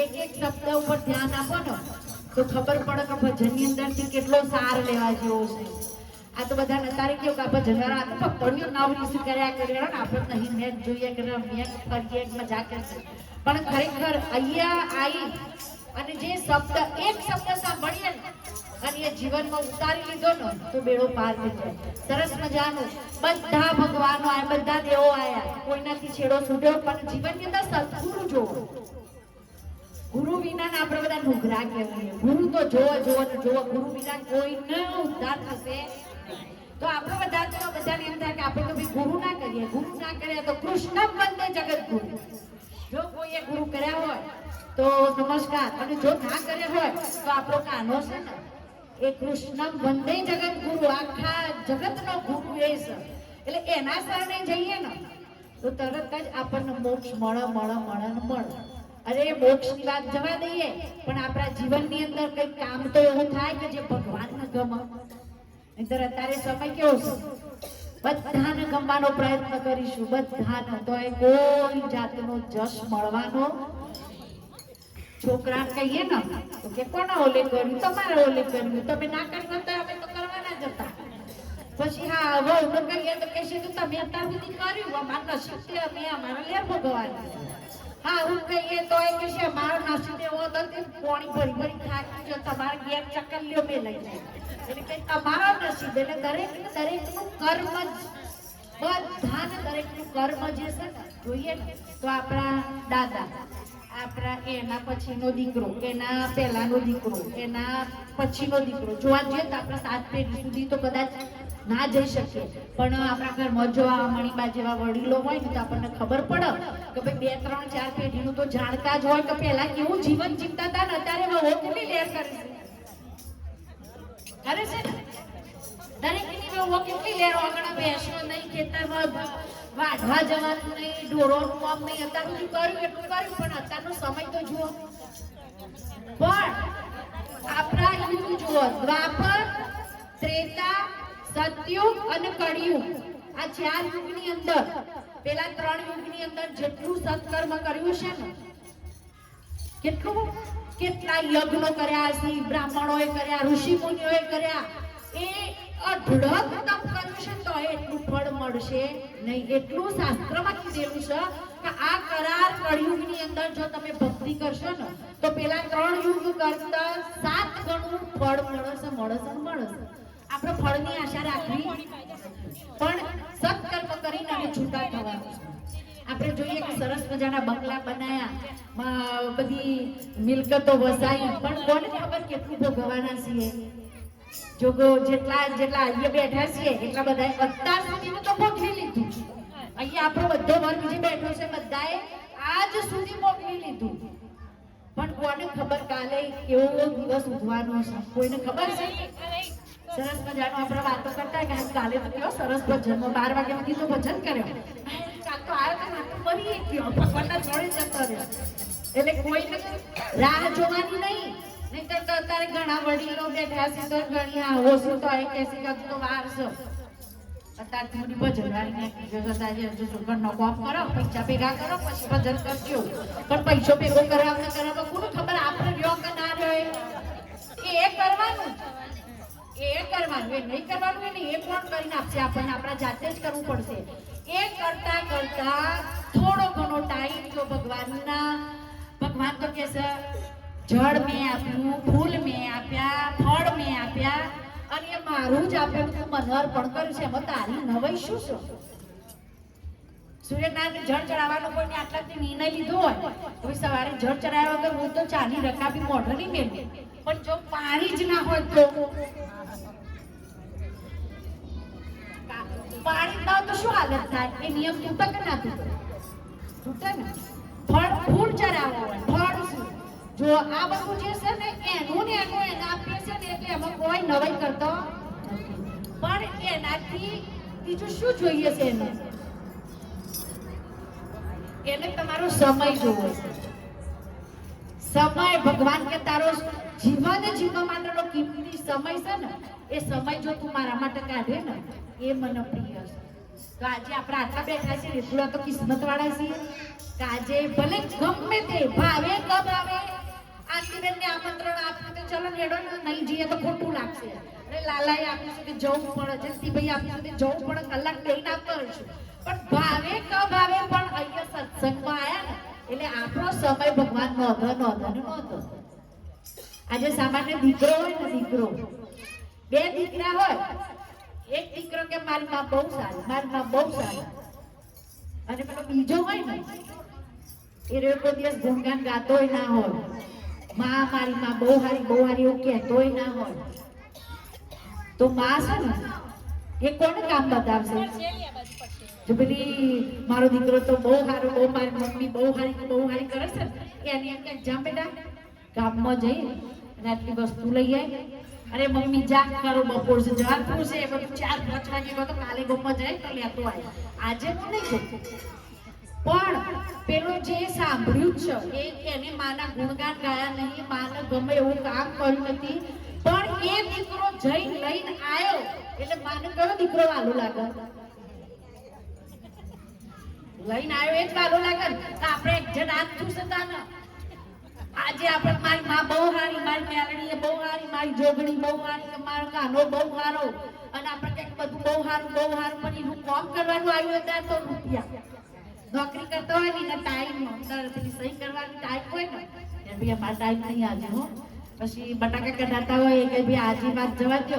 એક એક શબ્દ ઉપર ધ્યાન આપો ને તો ખબર પડે કે ભજનની અંદરથી કેટલો સાર લેવા જેવો છે. આ તો બધા નતારે કેવું કે આપણે જનારા આ તો પકડ્યું નવરી કર્યા કર્યા ને આપણે નહીં મેચ જોઈએ કે મેચ કરીએ મજા કરશે, પણ ખરેખર અહીંયા આવી અને જે શબ્દ એક શબ્દ સાંભળીએ ને અને એ જીવનમાં ઉતારી લીધો ને તો બેડો પાર થઈ જાય. સરસ મજાનું બધા ભગવાનો આયા, બધા દેવો આયા, કોઈનાથી છેડો છૂટ્યો, પણ જીવનની અંદર સદગુરુ જોવો. ગુરુ વિના આપણે બધા નુઘરા કહેવાય. ગુરુ તો જોવો જોવો ને જોવો, ગુરુ વિના કોઈને ઉદ્ધાર થશે. તો આપણે બધા બધાને એમ થાય કે આપણે તો ભાઈ ગુરુ ના કરીએ, ગુરુ ના કરીએ તો કૃષ્ણ વંદે જગત ગુરુ. જો કોઈએ ગુરુ કર્યા હોય તો નમસ્કાર, અને જો ના કર્યા હોય તો આપણો કાનો છે ને એ કૃષ્ણ વંદે જગત ગુરુ, આખા જગતનો ગુરુ એ છે. એટલે એના શરણે જઈએ ને તો તરત જ આપણને મોક્ષ મળે. અરે મોક્ષની વાત જવા દઈએ, પણ આપણા જીવનની અંદર કંઈક કામ તો એવું થાય કે જે ભગવાનને ગમે. નહીંતર અત્યારે સમય કેવો છે, બધાને ગમવાનો પ્રયત્ન કરીશું, બધાને, તો એ કોઈ જાતનો જશ મળવાનો. છોકરાને કહીએ ને તો કે કોને ઓલે કર્યું, તમારે ઓલે કર્યું, તમે ના કર્યું તો અમે તો કરવાના જ હતા. પછી હા વહુ તો કહીએ તો કહેશે કે તમે અત્યાર સુધી કર્યું, અમારા નસીબ છે, અમે અમારા લે ભગવાન. હા હું કહીએ તો એ કહેશે મારો નસીબ એવો હતો કે પાણી ભરી ભરી થાકી ગયો, તમારા ઘેર ચકલીઓ મેં લઈ જાય. એટલે કે તમારો નસીબ. એટલે દરેકનું કર્મ જ, બધાને દરેકનું કર્મ જે છે ને જોઈએ ને તો આપણા દાદા, આપણા એના પછીનો દીકરો, એના પહેલાનો દીકરો, એના પછીનો દીકરો, જોવા જઈએ તો આપણા 7 પેઢી સુધી તો કદાચ ના જઈ શકીએ, પણ આપણા ઘરમાં જો આ મણીબા જેવા વડીલો હોય ને તો આપણને ખબર પડે કે ભાઈ 2, 3, 4 પેઢીનું તો જાણતા જ હોય કે પહેલા કેવું જીવન જીવતા હતા ને અત્યારે વહુ કેટલી લેર કરે છે. દરેકની વહુ કેટલી લેર, આગળ બેસવો નહીં, ખેતરમાં વાઢવા જવાનું નહીં, ઢોરોનું કામ નહીં. અત્યાર સુધી કર્યું એટલું કર્યું, પણ અત્યારનો સમય તો જુઓ. પણ આપણા યુગ જુઓ, દ્વાપર, ત્રેતા, સતયુગ અને કળિયુગ, આ 4 યુગની અંદર, પેલા 3 યુગની અંદર જેટલું સત્કર્મ કર્યું છે ને, કેટલા યજ્ઞો કર્યા છે, બ્રાહ્મણોએ કર્યા, ઋષિ મુનિઓએ કર્યા, એ અઢળક તપ કર્યું છે તો એટલું ફળ મળશે નહીં. એટલું શાસ્ત્રમાં કીધેલું છે કે આ કરાર કળિયુગની અંદર જો તમે ભક્તિ કરશો ને તો પેલા 3 યુગ કરતા 7 ગણું ફળ મળશે. આપણે ફળની આશા રાખવી, પણ સત્કર્મ કરીને અને છૂટા થવાનું. આપણે જોઈએ કે સરસ મજાના બંગલા બનાયા, બધી મિલકતો વસાઈ, પણ કોને ખબર કેટલું ભોગવવાના છીએ. જો જેટલા અહીંયા બેઠા છીએ એટલા બધા અત્યાર સુધીનું તો ભોગવી લીધું. અહીંયા આપણો બધો વર્ગ જે બેઠો છે બધાએ આજ સુધી ભોગવી લીધું, પણ કોને ખબર કાલે કેવો દિવસ ઉઠવાનો છે, કોઈને ખબર છે? સરસ મજાનો આપણે વાતો કરતા કે કાલે તો કેવો સરસ ભજન, 12 વાગ્યા સુધી તો ભજન કર્યો, કાલ તો આવ્યો ને તો મરી ગયો, ભગવાનના જોડે જતો રહ્યો. એટલે કોઈને રાહ જોવાની નહીં. નહીંતર તો અત્યારે ઘણા વડીલો બેઠા છે તો ઘણી આવો છો તો એ કહેશે કે હજુ તો વાર છે, અત્યારે થોડી ભજન વાળી ઘરનો કામ કરો, પૈસા ભેગા કરો પછી ભજન કરજો. પણ પૈસો ભેગો કરવા કોને ખબર આપણે રહ્યો કે ના રહ્યો, એ કરવાનું, એ નહીં કરવાનું, એ નહીં, એ કોણ કરીને આપશે આપણને? આપણા જાતે જ કરવું પડશે. એ કરતા થોડો ઘણો ટાઈમ જો ભગવાન તો કે છે જળ મેં આપ્યું, ફૂલ મેં આપ્યા, ફળ મેં આપ્યા, અને એ મારું જ આપ્યું, તું મને અર્પણ કર્યું છે, એમાં તારી નવાઈ શું છે? સૂર્યનારાયણ જળ ચડાવવાનો કોઈને આટલાથી નિર્ણય લીધો હોય તો સવારે જળ ચડાવ્યા વગર હું તો ચાની રકાબી મોઢે નહીં મેળવી, પણ જો પાણી જ ના હોય તો પાણી ના તો શું હાલત થાય? એ નિયમ તૂટે કે ના તૂટે ને? ફૂલ ચડાવવા હોય, ફળ શું? જો આ બધું જે છે ને એનું ને એનું એને આપીએ છે ને એટલે એમાં કોઈ નવાઈ કરતો નથી, પણ એનાથી બીજું શું જોઈએ છે? એને તમારો સમય જોવો છે. સમય, ભગવાન કે તારો જીવન જીવવા માટેનો કિંમતી સમય છે ને, એ સમય જો તું મારા માટે કાઢે ને એ મને પ્રિય છે. તો આજે આપણે આટલા બેઠા છીએ, થોડા તો કિસ્મત વાળા છીએ કે આજે ભલે ગમે તે ભાવે કમાવે આરતીબેનને આમંત્રણ આપ્યું તો ચલો ને હેડો ને, નહીં જઈએ તો ખોટું લાગશે. અને લાલાએ આપ્યું છે કે જવું પડે, જયંતિભાઈ આપ્યું છે કે જવું પડે, કલાક લઈને આપવાનું છું. પણ ભાવે ક ભાવે પણ અહીંયા સત્સંગમાં આયા ને એટલે આપણો સમય ભગવાન નોંધો. આજે સામાન્ય દીકરો હોય ને, દીકરો બે દીકરા હોય, એક દીકરો કે મારી માં બહુ સારી, મારી માં બહુ સારી, અને પેલો બીજો હોય ને એ રે કોઈ દિવસ ગુણગાન ગાતોય ના હોય, માં મારી માં બહુ હારી એવું કહેતોય ના હોય. તો માં છે ને એ કોને કામ બતાવશે? જો પેલી મારો દીકરો તો બહુ સારો, બહુ મારી મમ્મી બહુ હારી કરે છે, એની એમ કે જા બેટા ગામમાં જઈ અને આટલી વસ્તુ લઈ આય, અરે મમ્મી જા કરો બપોર છે જવાનું છે, બધું 4-5 વાગે તો કાલે ગામમાં જાય તો લેતો આય. આજે હું નહીં જઉં, પણ પેલું જે સાંભળ્યું છે એને માના ગુણગાન ગાયા નહીં, માને ગમે એવું કામ કર્યું નથી, પણ એ દીકરો જઈ લઈને આવ્યો એટલે માને કયો દીકરો વાલો લાગે? લઈને આવ્યો એ જ વાલો લાગે ને. આપણે એક જણ હાથ ચૂસતા ને આજે આપણે મારી માં બહુ હારી, મારી મેલડી બહુ હારી, મારી જોગણી બહુ હારી, મારો કાનો બહુ હારો, અને આપણે કંઈક બધું બહુ હારું પણ એનું કામ કરવાનું આવ્યું ત્યારે તો રૂપિયા નોકરી કરતો હોય ને ટાઈમ અંદર પેલી સહી કરવાની ટાઈમ હોય ને કે ભાઈ અમારા ટાઈમ નહીં આજે હો. પછી બટાકા કઢાતા હોય કે ભાઈ આજે વાત જવા દો,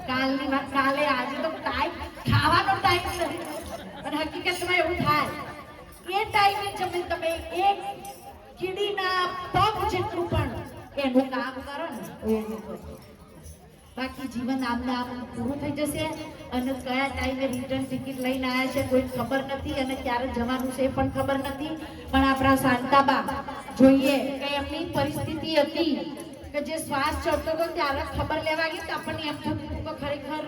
કાલની વાત કાલે, આજે તો ટાઈમ ખાવાનો ટાઈમ નથી. અને હકીકતમાં એવું થાય એ ટાઈમે જમે તમે એક કીડીના પગ જેટલું પણ એનું કામ કરો ને બાકી જીવન આમ પૂરું થઈ જશે. અને કયા ટાઈમે રિટર્ન ટિકિટ લઈને આવ્યા છે કોઈ ખબર નથી, અને ક્યારે જવાનું છે એ પણ ખબર નથી. પણ આપણા શાંતાબા જોઈએ કે એમની પરિસ્થિતિ હતી કે જે શ્વાસ ચડતો હતો ત્યારે ખબર લેવા ગઈ તો આપણને એમ થતું કે ખરેખર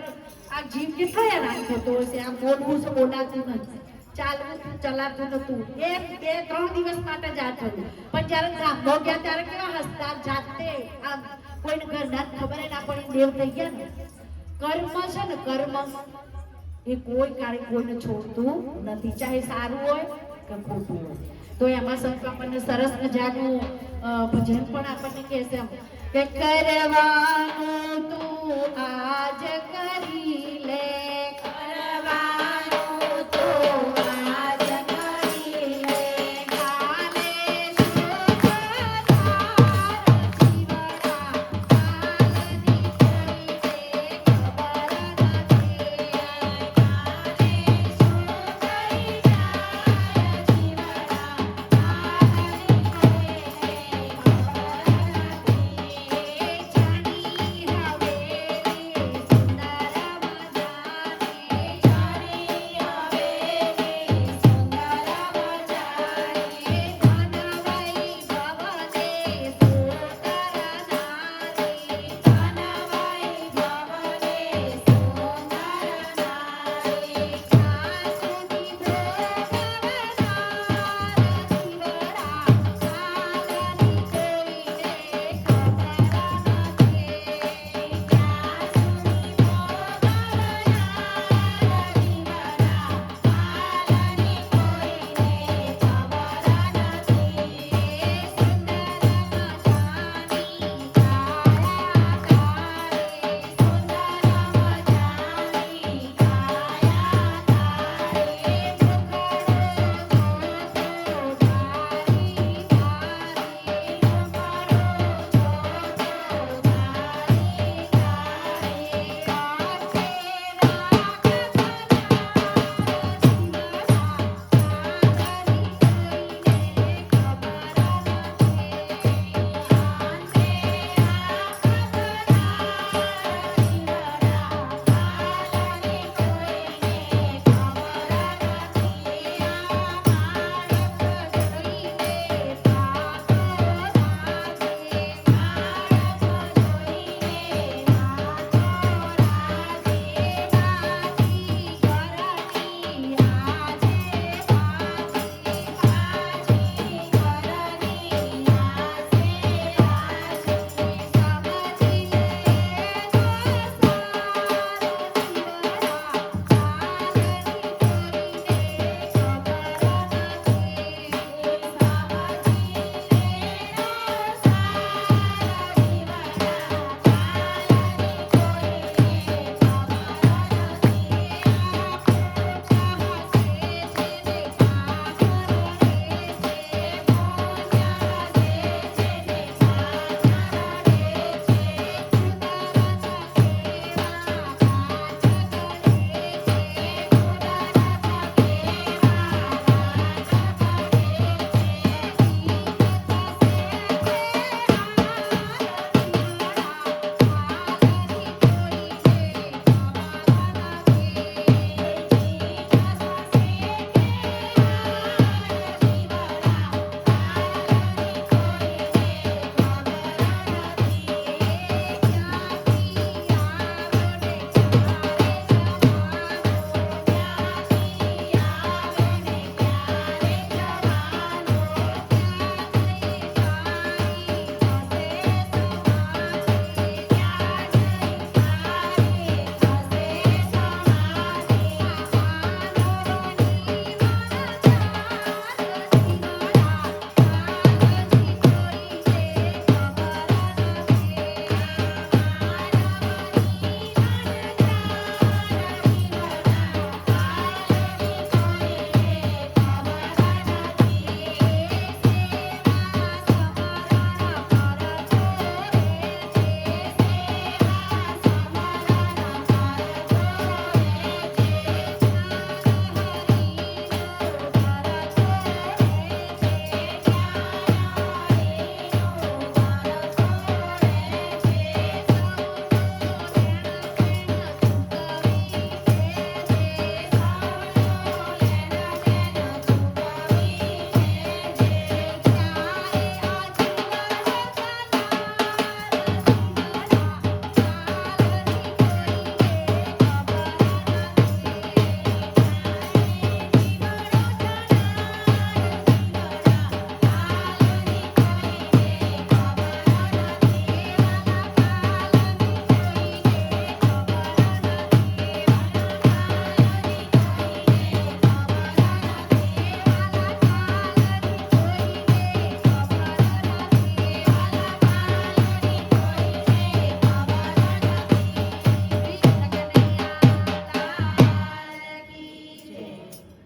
આ જીવ કેટલો હેરાન થતો હશે, આમ બોલવું છે બોલાતું નથી, ચાલવું ચલાતું નતું, 1-2-3 દિવસ માટે જ આ થયું. પણ જયારે ગામડો ગયા ત્યારે કેવા હસતા જાતે, આમ કોઈને ઘરના ખબર ના પડી દેવ થઈ ગયા ને. કર્મ છે ને, કર્મ એ કોઈ કાર્ય કોઈને છોડતું નથી, ચાહે સારું હોય કે ખોટું હોય. તો એમાં સંત આપણને સરસ મજાનું ભજન પણ આપણને કહેશે કે કરવાનું તું આજ કરી